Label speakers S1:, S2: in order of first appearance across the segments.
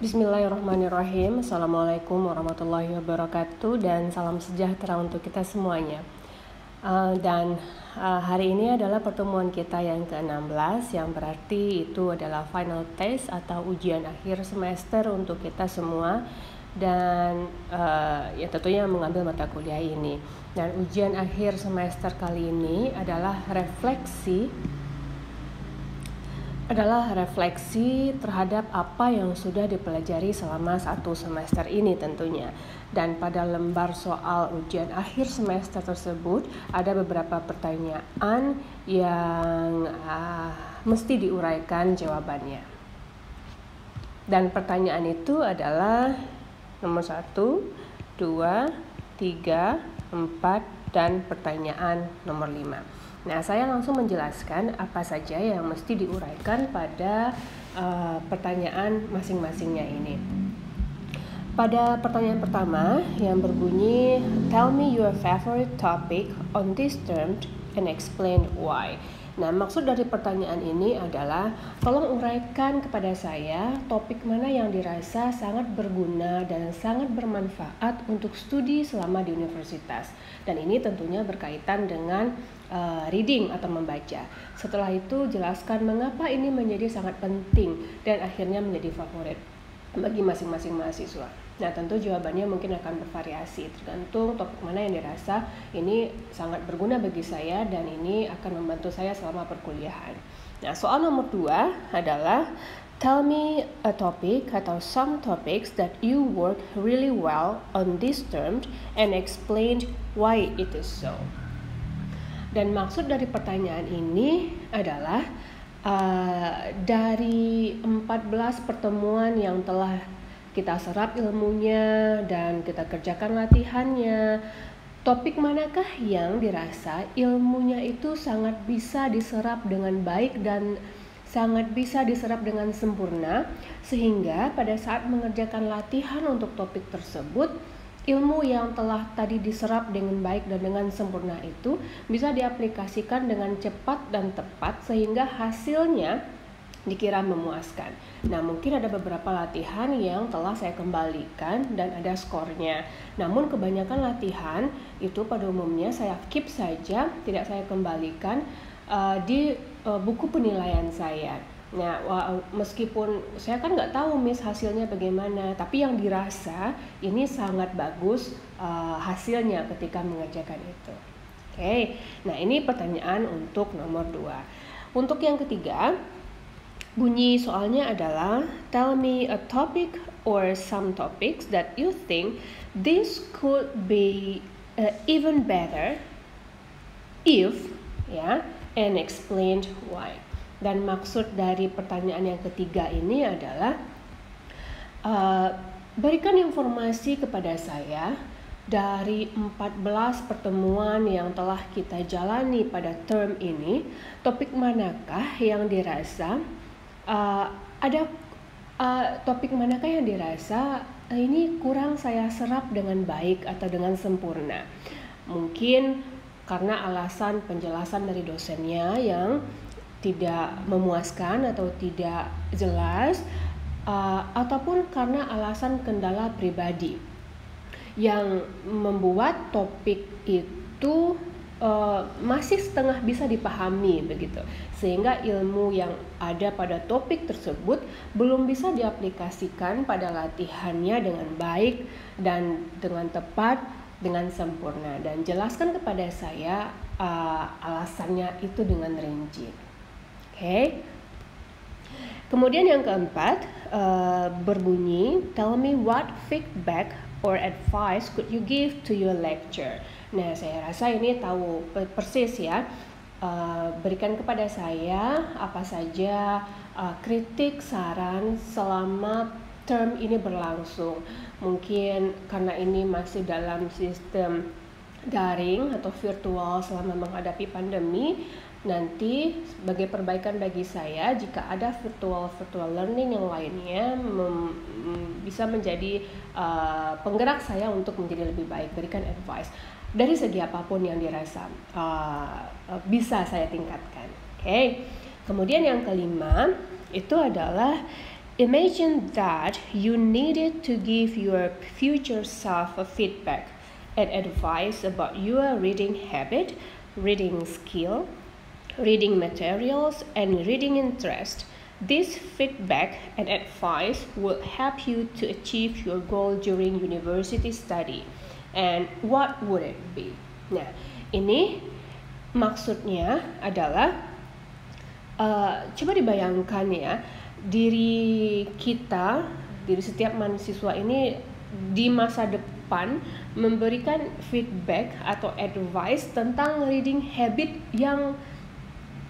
S1: Bismillahirrahmanirrahim. Assalamualaikum warahmatullahi wabarakatuh dan salam sejahtera untuk kita semuanya. Hari ini adalah pertemuan kita yang ke-16, yang berarti itu adalah final test atau ujian akhir semester untuk kita semua, dan ya tentunya mengambil mata kuliah ini. Dan ujian akhir semester kali ini adalah refleksi terhadap apa yang sudah dipelajari selama satu semester ini tentunya. Dan pada lembar soal ujian akhir semester tersebut ada beberapa pertanyaan yang mesti diuraikan jawabannya. Dan pertanyaan itu adalah nomor 1, 2, 3, 4, dan pertanyaan nomor 5. Nah, saya langsung menjelaskan apa saja yang mesti diuraikan pada pertanyaan masing-masingnya ini. Pada pertanyaan pertama yang berbunyi, tell me your favorite topic on this term and explain why. Nah, maksud dari pertanyaan ini adalah tolong uraikan kepada saya topik mana yang dirasa sangat berguna dan sangat bermanfaat untuk studi selama di universitas. Dan ini tentunya berkaitan dengan reading atau membaca. Setelah itu jelaskan mengapa ini menjadi sangat penting dan akhirnya menjadi favorit bagi masing-masing mahasiswa. Nah, tentu jawabannya mungkin akan bervariasi tergantung topik mana yang dirasa ini sangat berguna bagi saya dan ini akan membantu saya selama perkuliahan. Nah, soal nomor 2 adalah tell me a topic atau some topics that you work really well on this term and explain why it is so. Dan maksud dari pertanyaan ini adalah dari 14 pertemuan yang telah kita serap ilmunya dan kita kerjakan latihannya, topik manakah yang dirasa ilmunya itu sangat bisa diserap dengan baik dan sangat bisa diserap dengan sempurna, sehingga pada saat mengerjakan latihan untuk topik tersebut, ilmu yang telah tadi diserap dengan baik dan dengan sempurna itu bisa diaplikasikan dengan cepat dan tepat sehingga hasilnya dikira memuaskan. Nah, mungkin ada beberapa latihan yang telah saya kembalikan dan ada skornya. Namun kebanyakan latihan itu pada umumnya saya keep saja, tidak saya kembalikan di buku penilaian saya. Nah, meskipun saya kan nggak tahu hasilnya bagaimana, tapi yang dirasa ini sangat bagus hasilnya ketika mengerjakan itu. Oke, nah ini pertanyaan untuk nomor 2. Untuk yang ketiga, bunyi soalnya adalah tell me a topic or some topics that you think this could be even better if, and explain why. Dan maksud dari pertanyaan yang ketiga ini adalah berikan informasi kepada saya dari 14 pertemuan yang telah kita jalani pada term ini, topik manakah yang dirasa topik manakah yang dirasa ini kurang saya serap dengan baik atau dengan sempurna. Mungkin karena alasan penjelasan dari dosennya yang tidak memuaskan atau tidak jelas, ataupun karena alasan kendala pribadi yang membuat topik itu masih setengah bisa dipahami begitu, sehingga ilmu yang ada pada topik tersebut belum bisa diaplikasikan pada latihannya dengan baik dan dengan tepat, dengan sempurna. Dan jelaskan kepada saya alasannya itu dengan rinci. Oke. Kemudian yang keempat berbunyi tell me what feedback or advice could you give to your lecture. Nah, saya rasa ini tahu persis ya. Berikan kepada saya apa saja kritik, saran selama term ini berlangsung. Mungkin karena ini masih dalam sistem daring atau virtual selama menghadapi pandemi, nanti sebagai perbaikan bagi saya jika ada virtual learning yang lainnya bisa menjadi penggerak saya untuk menjadi lebih baik. Berikan advice dari segi apapun yang dirasa bisa saya tingkatkan. Oke. Kemudian yang kelima itu adalah Imagine that you needed to give your future self a feedback and advice about your reading habit, reading skill, reading materials, and reading interest. This feedback and advice will help you to achieve your goal during university study. And what would it be? Nah, ini maksudnya adalah coba dibayangkan ya, diri setiap mahasiswa ini di masa depan memberikan feedback atau advice tentang reading habit yang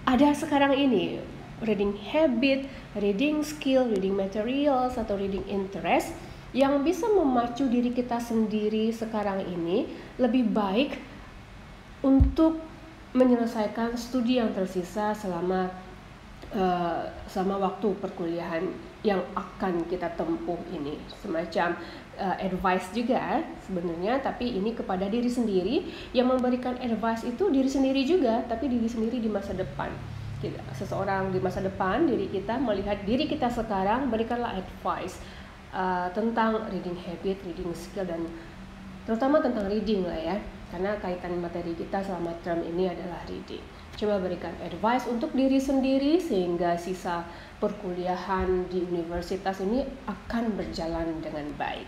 S1: ada sekarang ini. Reading habit, reading skill, reading materials, atau reading interest yang bisa memacu diri kita sendiri sekarang ini lebih baik untuk menyelesaikan studi yang tersisa selama waktu perkuliahan yang akan kita tempuh ini. Semacam advice juga sebenarnya, tapi ini kepada diri sendiri. Yang memberikan advice itu diri sendiri juga, tapi diri sendiri di masa depan. Seseorang di masa depan, diri kita melihat diri kita sekarang, berikanlah advice tentang reading habit, reading skill, dan terutama tentang reading lah ya, karena kaitan materi kita selama term ini adalah reading. Coba berikan advice untuk diri sendiri sehingga sisa perkuliahan di universitas ini akan berjalan dengan baik.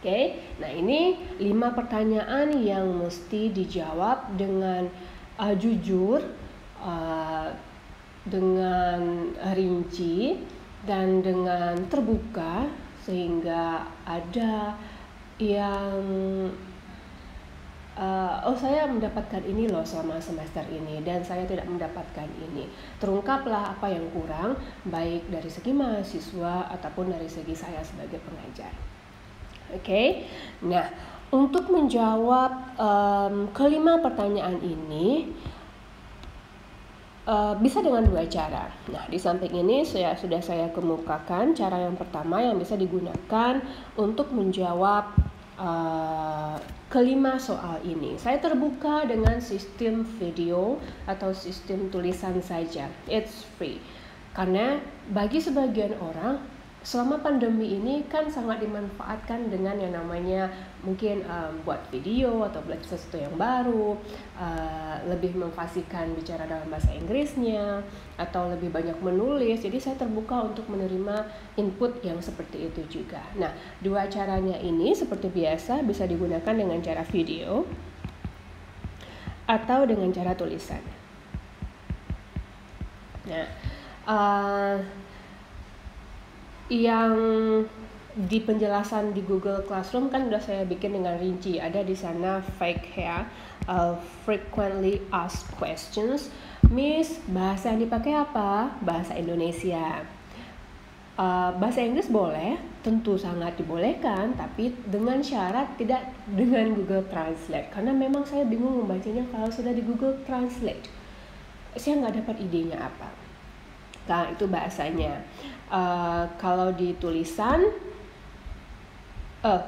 S1: Oke, nah ini 5 pertanyaan yang mesti dijawab dengan jujur, dengan rinci, dan dengan terbuka, sehingga ada yang saya mendapatkan ini loh selama semester ini dan saya tidak mendapatkan ini. Terungkaplah apa yang kurang, baik dari segi mahasiswa ataupun dari segi saya sebagai pengajar. Oke, nah untuk menjawab kelima pertanyaan ini bisa dengan 2 cara. Nah, di samping ini sudah saya kemukakan cara yang pertama yang bisa digunakan untuk menjawab kelima soal ini. Saya terbuka dengan sistem video atau sistem tulisan saja. It's free. Karena bagi sebagian orang selama pandemi ini kan sangat dimanfaatkan dengan yang namanya mungkin buat video atau belajar sesuatu yang baru, lebih memfasihkan bicara dalam bahasa Inggrisnya atau lebih banyak menulis. Jadi saya terbuka untuk menerima input yang seperti itu juga. Nah, 2 caranya ini seperti biasa bisa digunakan dengan cara video atau dengan cara tulisan. Nah, yang di penjelasan di Google Classroom kan udah saya bikin dengan rinci. Ada di sana frequently asked questions. Miss, bahasa yang dipakai apa? Bahasa Indonesia. Bahasa Inggris boleh, tentu sangat dibolehkan, tapi dengan syarat tidak dengan Google Translate. Karena memang saya bingung membacanya kalau sudah di Google Translate. Saya nggak dapat idenya apa. Nah, itu bahasanya. Kalau di tulisan,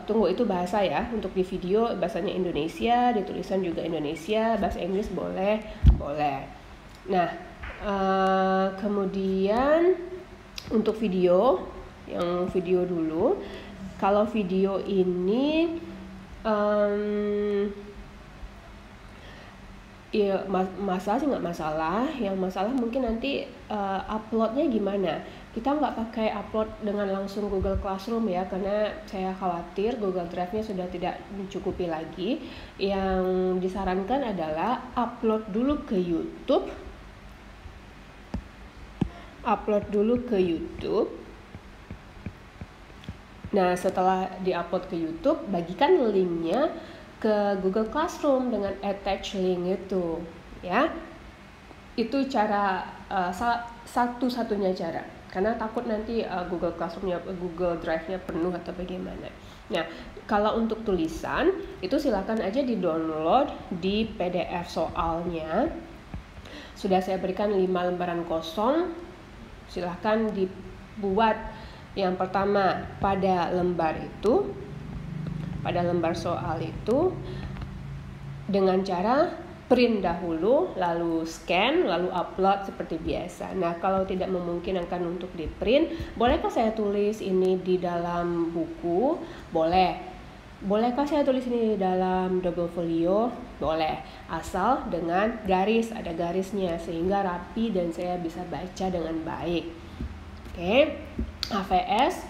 S1: itu bahasa ya. Untuk di video bahasanya Indonesia, di tulisan juga Indonesia, bahasa Inggris boleh. Nah, kemudian untuk video, yang video dulu. Kalau video ini ya masalah sih nggak masalah. Yang masalah mungkin nanti uploadnya gimana. Kita nggak pakai upload dengan langsung Google Classroom ya, karena saya khawatir Google Drive-nya sudah tidak mencukupi lagi. Yang disarankan adalah upload dulu ke YouTube. Nah, setelah diupload ke YouTube, bagikan linknya ke Google Classroom dengan attach link itu, ya. Itu cara satu-satunya cara. Karena takut nanti Google Classroom-nya, Google Drive-nya penuh atau bagaimana. Nah, kalau untuk tulisan itu silakan aja di-download di PDF soalnya. Sudah saya berikan 5 lembaran kosong. Silakan dibuat yang pertama pada lembar soal itu dengan cara print dahulu, lalu scan, lalu upload seperti biasa. Nah, kalau tidak memungkinkan untuk di print, bolehkah saya tulis ini di dalam buku? Boleh. Bolehkah saya tulis ini di dalam double folio? Boleh, asal dengan garis, ada garisnya sehingga rapi dan saya bisa baca dengan baik. Oke. HVS,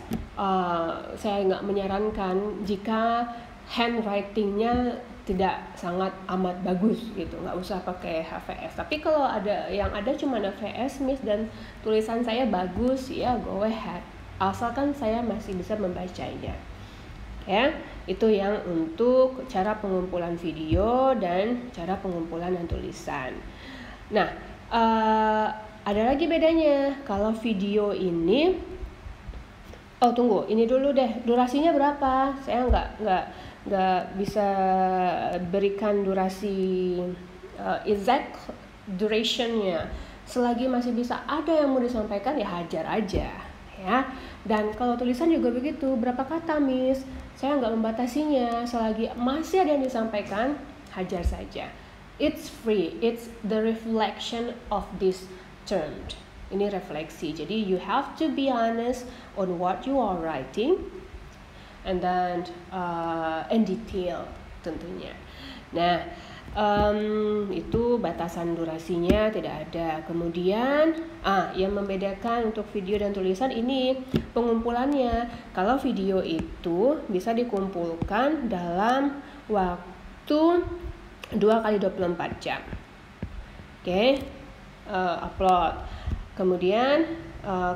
S1: saya nggak menyarankan jika handwritingnya tidak sangat amat bagus gitu, nggak usah pakai HVS. Tapi kalau ada yang ada cuma HVS Miss dan tulisan saya bagus, ya go ahead, asalkan saya masih bisa membacanya. Ya, itu yang untuk cara pengumpulan video dan cara pengumpulan dan tulisan. Nah, ada lagi bedanya. Kalau video ini, tunggu, ini dulu deh, durasinya berapa? Saya nggak bisa berikan durasi exact durationnya. Selagi masih bisa ada yang mau disampaikan, ya hajar aja ya. Dan kalau tulisan juga begitu, berapa kata Miss? Saya nggak membatasinya, selagi masih ada yang disampaikan, hajar saja. It's free, it's the reflection of this term. Ini refleksi, jadi you have to be honest on what you are writing and then in detail tentunya. Nah, itu batasan durasinya tidak ada. Kemudian yang membedakan untuk video dan tulisan ini pengumpulannya. Kalau video itu bisa dikumpulkan dalam waktu 2x24 jam. Oke, upload. Kemudian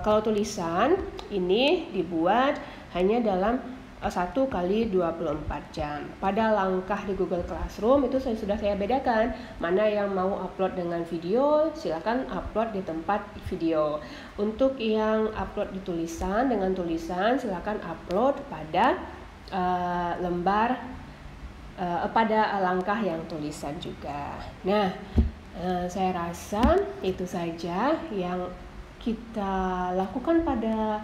S1: kalau tulisan ini dibuat hanya dalam 1x24 jam. Pada langkah di Google Classroom itu sudah saya bedakan mana yang mau upload dengan video, silakan upload di tempat video. Untuk yang upload di tulisan dengan tulisan, silakan upload pada lembar pada langkah yang tulisan juga. Nah, saya rasa itu saja yang kita lakukan pada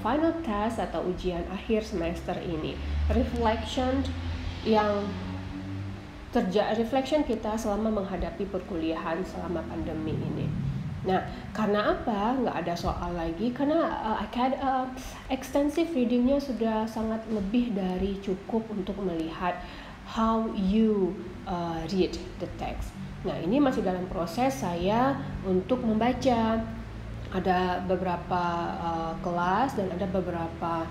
S1: final test atau ujian akhir semester ini. Reflection kita selama menghadapi perkuliahan selama pandemi ini. Nah, karena apa? Nggak ada soal lagi, karena extensive readingnya sudah sangat lebih dari cukup untuk melihat how you read the text. Nah, ini masih dalam proses saya untuk membaca. Ada beberapa kelas dan ada beberapa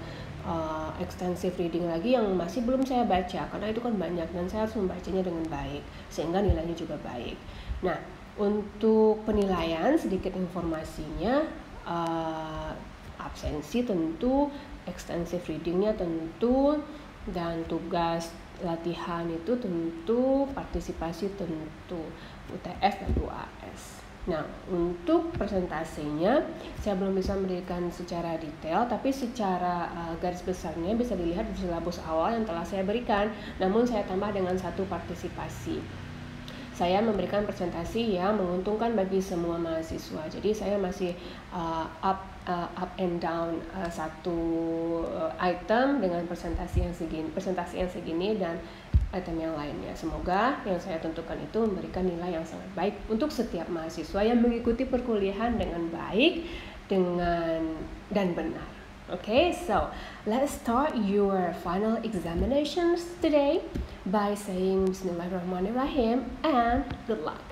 S1: extensive reading lagi yang masih belum saya baca karena itu kan banyak dan saya harus membacanya dengan baik sehingga nilainya juga baik. Nah, untuk penilaian sedikit informasinya, absensi tentu, extensive readingnya tentu, dan tugas latihan itu tentu, partisipasi tentu, UTS dan UAS. Nah, untuk presentasinya saya belum bisa memberikan secara detail, tapi secara garis besarnya bisa dilihat di silabus awal yang telah saya berikan. Namun saya tambah dengan satu partisipasi. Saya memberikan presentasi yang menguntungkan bagi semua mahasiswa. Jadi saya masih up and down satu item dengan presentasi yang segini dan item yang lainnya. Semoga yang saya tentukan itu memberikan nilai yang sangat baik untuk setiap mahasiswa yang mengikuti perkuliahan dengan baik dan benar. Okay, so let's start your final examinations today by saying Bismillahirrahmanirrahim and good luck.